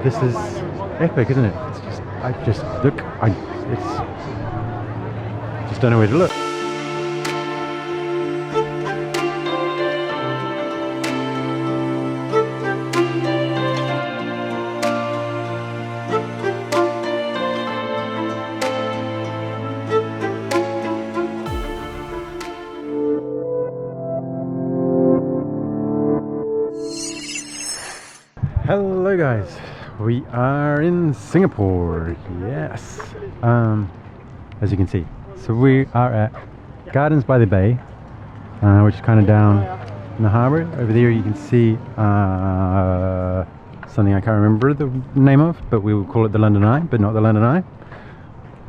This is epic, isn't it? It's just, I just look, just don't know where to look. Hello guys, we are in Singapore, yes, as you can see. So we are at Gardens by the Bay, which is kind of down in the harbour. Over there you can see something I can't remember the name of, but we will call it the London Eye, but not the London Eye.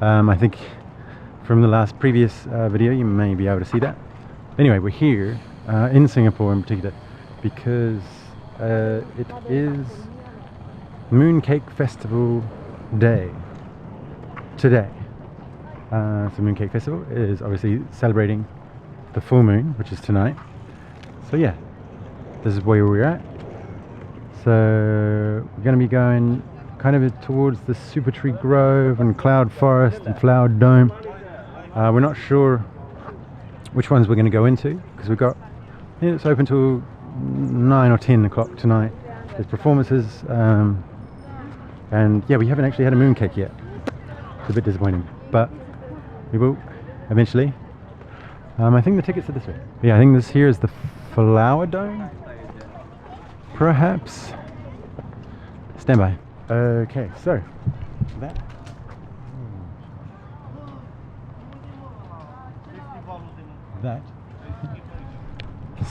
I think from the last previous video you may be able to see that. Anyway, we're here in Singapore in particular because it is Mooncake Festival Day today. So Mooncake Festival is obviously celebrating the full moon, which is tonight. So yeah, this is where we're at. So we're going to be going kind of towards the Super Tree Grove and Cloud Forest and Flower Dome. We're not sure which ones we're going to go into because we've got, it's open till 9 or 10 o'clock tonight. There's performances, and yeah, we haven't actually had a mooncake yet. It's a bit disappointing, but we will eventually. I think the tickets are this way. Yeah, I think this here is the Flower Dome, perhaps. Stand by. Okay, so that.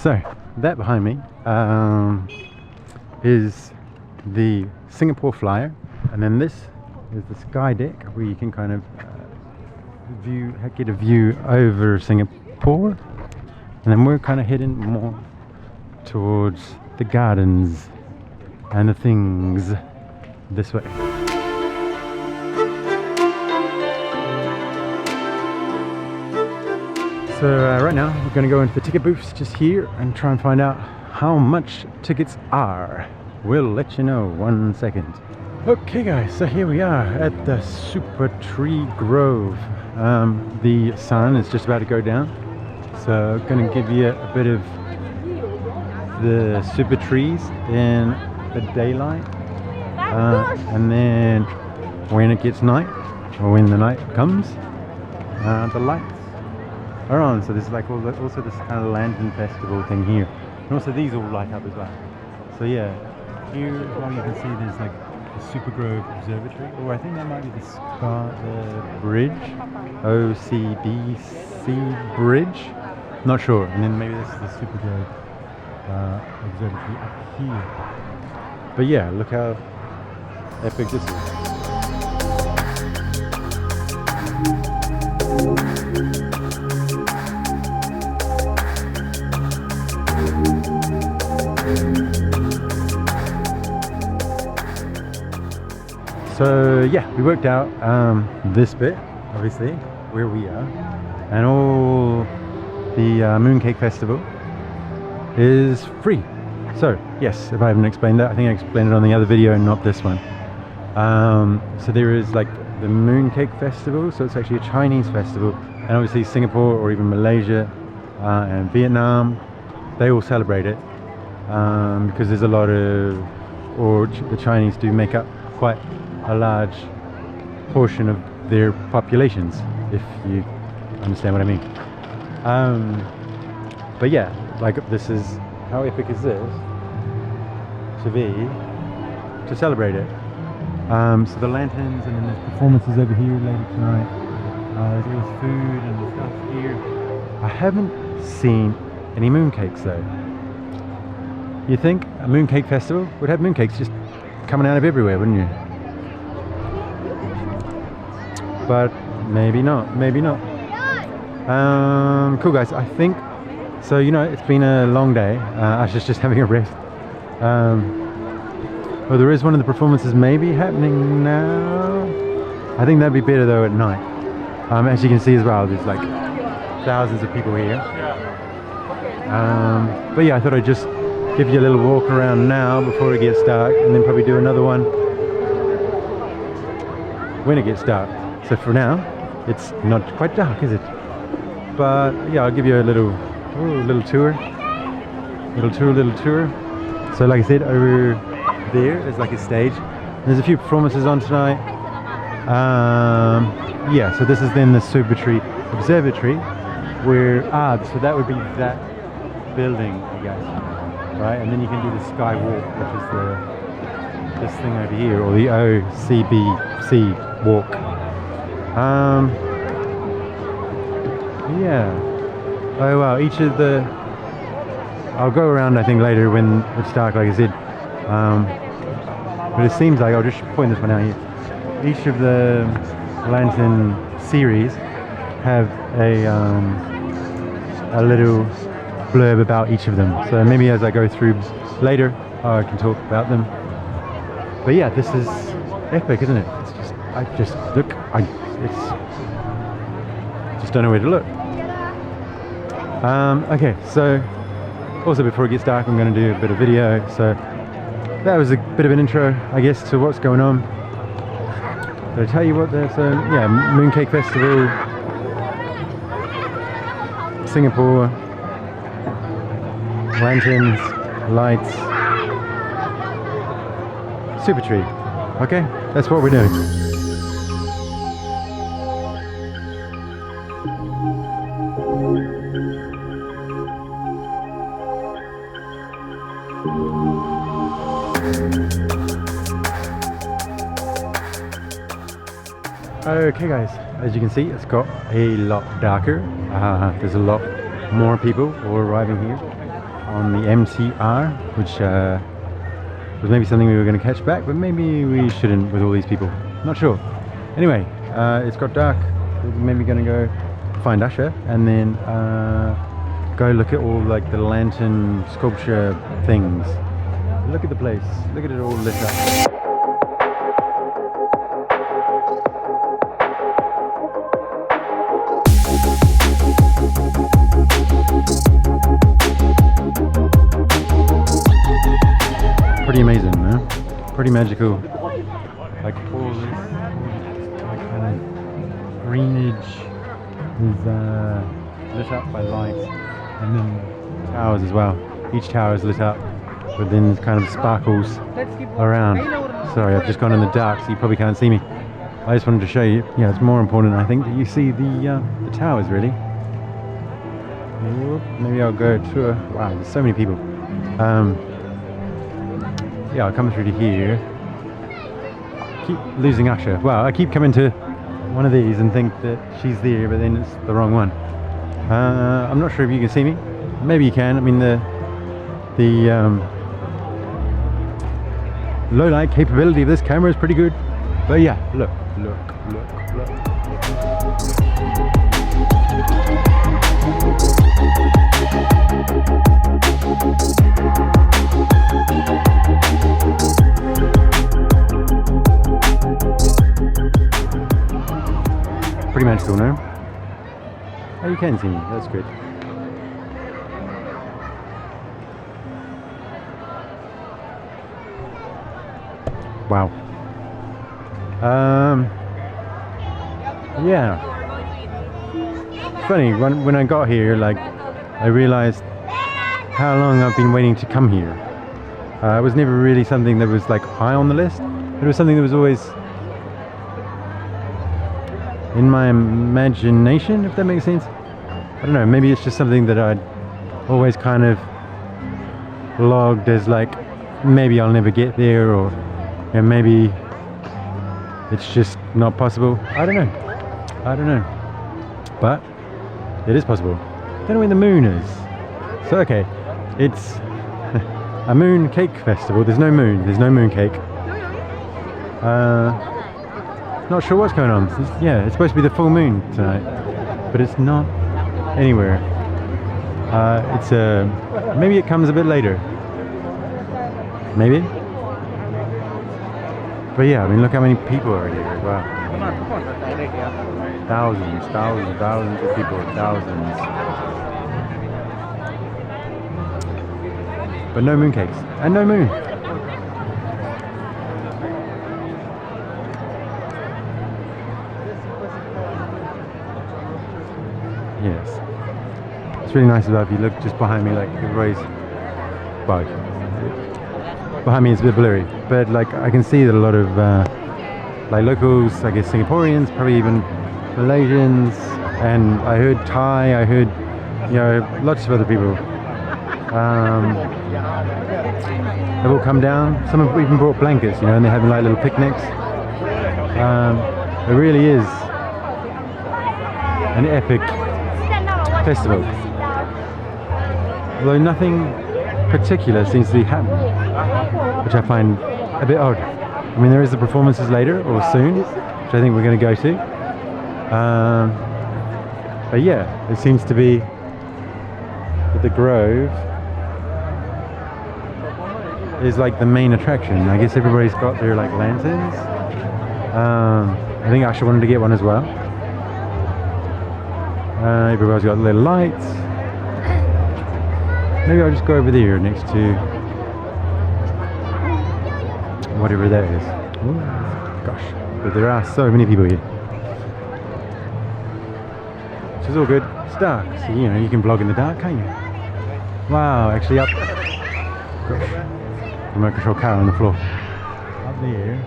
So that behind me is the Singapore Flyer, and then this is the Sky Deck where you can kind of get a view over Singapore, and then we're kind of heading more towards the gardens and the things this way. So right now we're going to go into the ticket booths just here and try and find out how much tickets are. We'll let you know 1 second. Okay guys, so here we are at the Super Tree Grove. The sun is just about to go down, so I'm going to give you a bit of the super trees in the daylight, and then when it gets night, or when the night comes, the lights are on. So there's like also this kind of lantern festival thing here, and also these all light up as well. So yeah, here as well you can see there's like the Super Grove Observatory, or I think that might be the bridge, OCBC bridge, not sure. And then maybe this is the Super Grove Observatory up here. But yeah, look how epic this is. So yeah, we worked out this bit, obviously, where we are, and all the Mooncake Festival is free. So yes, if I haven't explained that, I think I explained it on the other video and not this one. So there is like the Mooncake Festival, so it's actually a Chinese festival, and obviously Singapore or even Malaysia and Vietnam, they all celebrate it because there's a lot of, or the Chinese do make up quite a large portion of their populations, if you understand what I mean. But yeah, like this is, how epic is this to be, to celebrate it. So the lanterns, and then there's performances over here later tonight. There's always food and stuff here. I haven't seen any mooncakes though. You think a mooncake festival would have mooncakes just coming out of everywhere, wouldn't you? But maybe not, maybe not. Cool guys, I think, so you know, it's been a long day. Asha's just having a rest. Well, there is one of the performances maybe happening now. I think that'd be better though at night. As you can see as well, there's like thousands of people here. But yeah, I thought I'd just give you a little walk around now before it gets dark, and then probably do another one when it gets dark. So for now, it's not quite dark, is it? But yeah, I'll give you a little tour. Little tour. So like I said, over there is like a stage. There's a few performances on tonight. Yeah, so this is then the Subitree Observatory, where so that would be that building, I guess, right? And then you can do the Sky Walk, which is this thing over here, or the OCBC walk. Yeah. Oh wow, each of the... I'll go around I think later when it's dark, like I said. But it seems like, I'll just point this one out here. Each of the lantern series have a little blurb about each of them. So maybe as I go through later, I can talk about them. But yeah, this is epic, isn't it? It's just, I just don't know where to look. Okay, so also before it gets dark, I'm going to do a bit of video. So that was a bit of an intro, I guess, to what's going on. Did I tell you what there's yeah, Mooncake Festival, Singapore, lanterns, lights, Subitree. Okay, that's what we're doing. Okay guys, as you can see, it's got a lot darker. There's a lot more people all arriving here on the MTR, which was maybe something we were going to catch back, but maybe we shouldn't with all these people. Not sure. Anyway, it's got dark. We're maybe going to go find Usher and then go look at all like the lantern sculpture things. Look at the place. Look at it all lit up. Pretty amazing, man. Pretty magical. Like all this like kind of greenage is lit up by lights, and then towers as well. Each tower is lit up, but then there's kind of sparkles around. Sorry, I've just gone in the dark, so you probably can't see me. I just wanted to show you. Yeah, it's more important, I think, that you see the towers really. Maybe I'll go tour. Wow, there's so many people. Yeah, I'll come through to here. Keep losing Usher. Wow, I keep coming to one of these and think that she's there, but then it's the wrong one. I'm not sure if you can see me. Maybe you can. I mean, the low light capability of this camera is pretty good. But yeah, look. Pretty magical, no? Oh, you can see me, that's good. Wow. Yeah. Funny, when I got here, like, I realized how long I've been waiting to come here. It was never really something that was like high on the list. It was something that was always in my imagination, if that makes sense. I don't know, maybe it's just something that I'd always kind of logged as like, maybe I'll never get there, or maybe it's just not possible. I don't know. But it is possible. Don't know where the moon is. So okay, it's a moon cake festival. There's no moon. There's no moon cake. Not sure what's going on. Yeah, it's supposed to be the full moon tonight, but it's not anywhere. It's maybe it comes a bit later. Maybe. But yeah, I mean, look how many people are here. Wow. Thousands of people. Thousands. But no mooncakes. And no moon. Yes. It's really nice as well if you look just behind me, like everybody's, well, behind me it's a bit blurry, but like I can see that a lot of like locals, I guess Singaporeans, probably even Malaysians, and I heard Thai, I heard, you know, lots of other people. They've all come down. Some have even brought blankets, you know, and they're having like little picnics. It really is an epic festival. Although nothing particular seems to be happening, which I find a bit odd. I mean, there is the performances later or soon, which I think we're going to go to. But yeah, it seems to be that the Grove is like the main attraction. I guess everybody's got their like lanterns. I think Asha wanted to get one as well. Everybody's got little lights. Maybe I'll just go over there next to whatever that is. Ooh, gosh, but there are so many people here. Which is all good. It's dark, so you know you can vlog in the dark, can't you? Wow, actually up. Gosh, remote control car on the floor. Up there,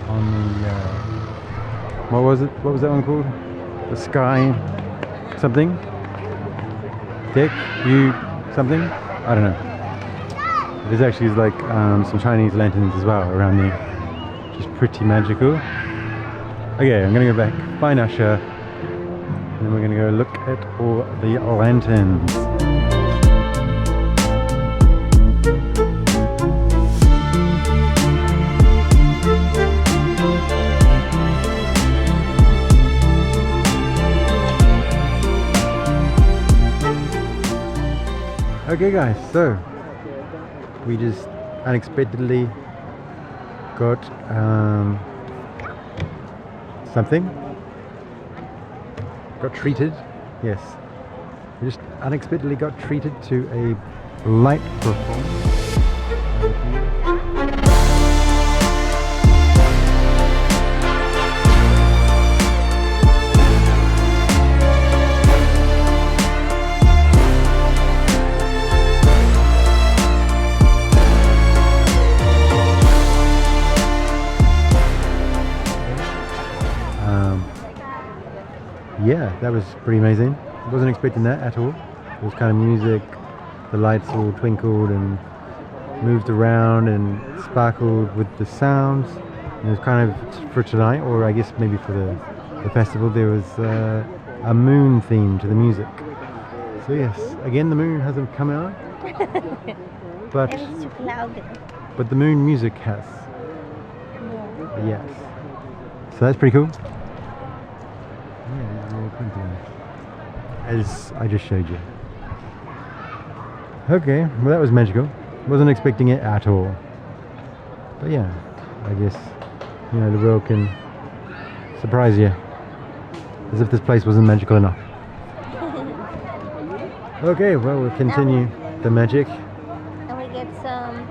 on the what was it? What was that one called? The sky something? Deck? You something? I don't know. There's actually like some Chinese lanterns as well around there, which is pretty magical. Okay, I'm gonna go back, find Asha, and then we're gonna go look at all the lanterns. Okay guys, so we just unexpectedly got something. Got treated, yes. We just unexpectedly got treated to a light performance. Yeah, that was pretty amazing. I wasn't expecting that at all. It was kind of music, the lights all twinkled and moved around and sparkled with the sounds. And it was kind of for tonight, or I guess maybe for the festival, there was a moon theme to the music. So yes, again the moon hasn't come out, but the moon music has. Yes. So that's pretty cool. As I just showed you. Okay, well that was magical. Wasn't expecting it at all. But yeah, I guess, you know, the world can surprise you. As if this place wasn't magical enough. Okay, well we'll continue the magic. And we get some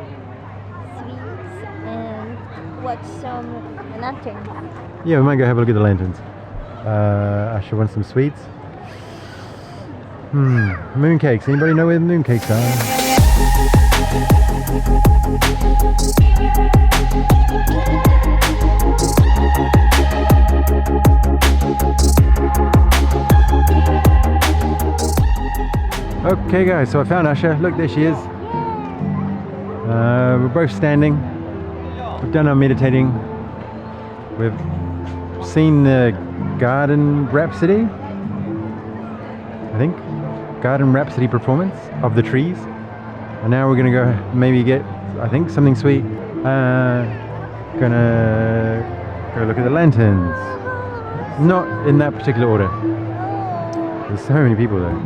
sweets and watch some lanterns. Yeah, we might go have a look at the lanterns. Asha wants some sweets. Mooncakes. Anybody know where the mooncakes are? Okay guys, so I found Asha. Look, there she is. We're both standing. We've done our meditating. We've seen the Garden Rhapsody, I think. Garden Rhapsody performance of the trees. And now we're gonna go maybe get, I think, something sweet. Gonna go look at the lanterns. Not in that particular order. There's so many people there.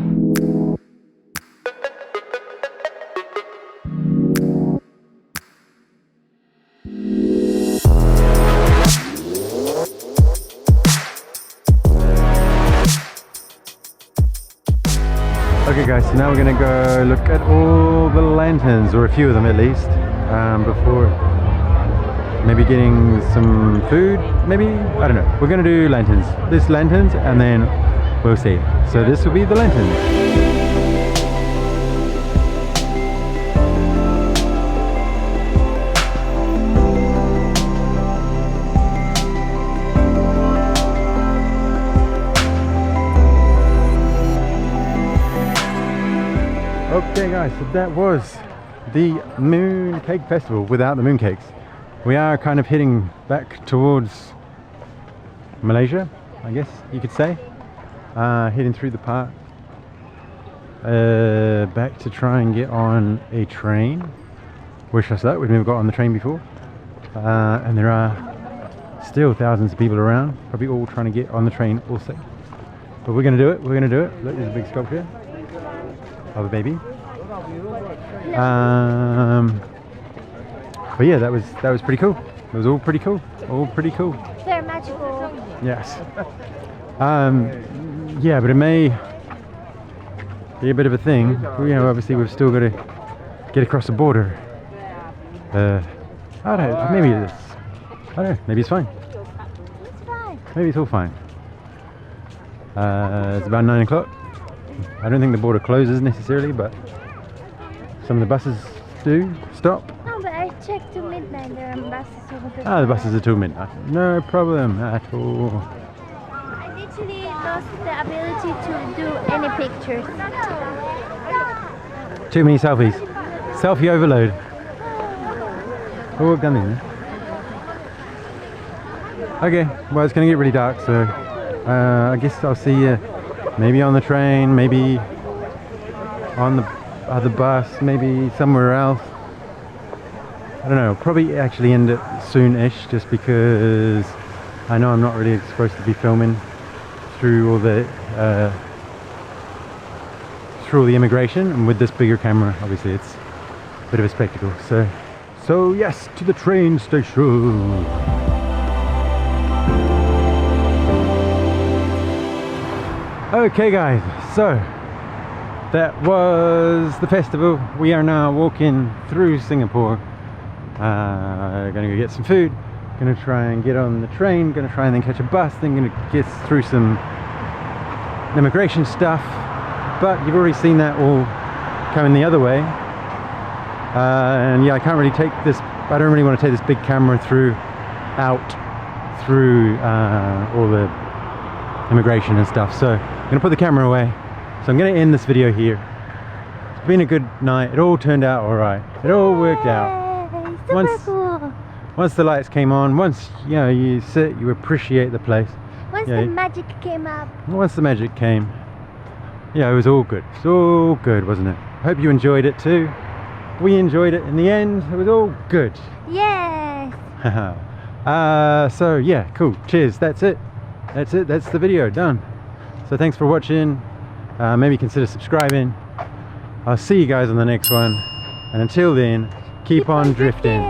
Okay guys, so now we're going to go look at all the lanterns, or a few of them at least, before maybe getting some food, maybe, I don't know. We're going to do lanterns, and then we'll see. So this will be the lanterns. Okay guys, so that was the Mooncake Festival without the mooncakes. We are kind of heading back towards Malaysia, I guess you could say. Heading through the park. Back to try and get on a train. Wish us luck, we've never got on the train before. And there are still thousands of people around, probably all trying to get on the train also. But we're going to do it, we're going to do it. Look, there's a big sculpture of a baby. But yeah, that was pretty cool. It was all pretty cool. All pretty cool. They're magical. Yes. Yeah, but it may be a bit of a thing. You know, obviously we've still got to get across the border. I don't know. Maybe it's. I don't know. Maybe it's fine. It's fine. Maybe it's all fine. It's about 9 o'clock. I don't think the border closes necessarily, but some of the buses do stop. No, but I checked till midnight. There are buses over the Ah, the buses are till midnight. No problem at all. I literally lost the ability to do any pictures. Too many selfies. Selfie overload. Oh, we've done it. Okay, well it's going to get really dark, so I guess I'll see you maybe on the train, maybe on the other bus, maybe somewhere else. I don't know, probably actually end it soon-ish, just because I know I'm not really supposed to be filming through all the immigration, and with this bigger camera obviously it's a bit of a spectacle. So yes, to the train station. Okay guys, so that was the festival. We are now walking through Singapore. Gonna go get some food, gonna try and get on the train, gonna try and then catch a bus, then gonna get through some immigration stuff. But you've already seen that all coming the other way. And yeah, I can't really take this, I don't really want to take this big camera through all the immigration and stuff. So I'm gonna put the camera away. So I'm gonna end this video here. It's been a good night. It all turned out all right. It all worked out. Super cool. Once the lights came on, once you know you sit, you appreciate the place. Once Yeah. the magic came up. Once the magic came, yeah, it was all good. It's all good, wasn't it? Hope you enjoyed it too. We enjoyed it in the end. It was all good. Yes. So yeah, cool. Cheers. That's it. That's it. That's the video done. So thanks for watching. Maybe consider subscribing. I'll see you guys on the next one. And until then, keep on drifting.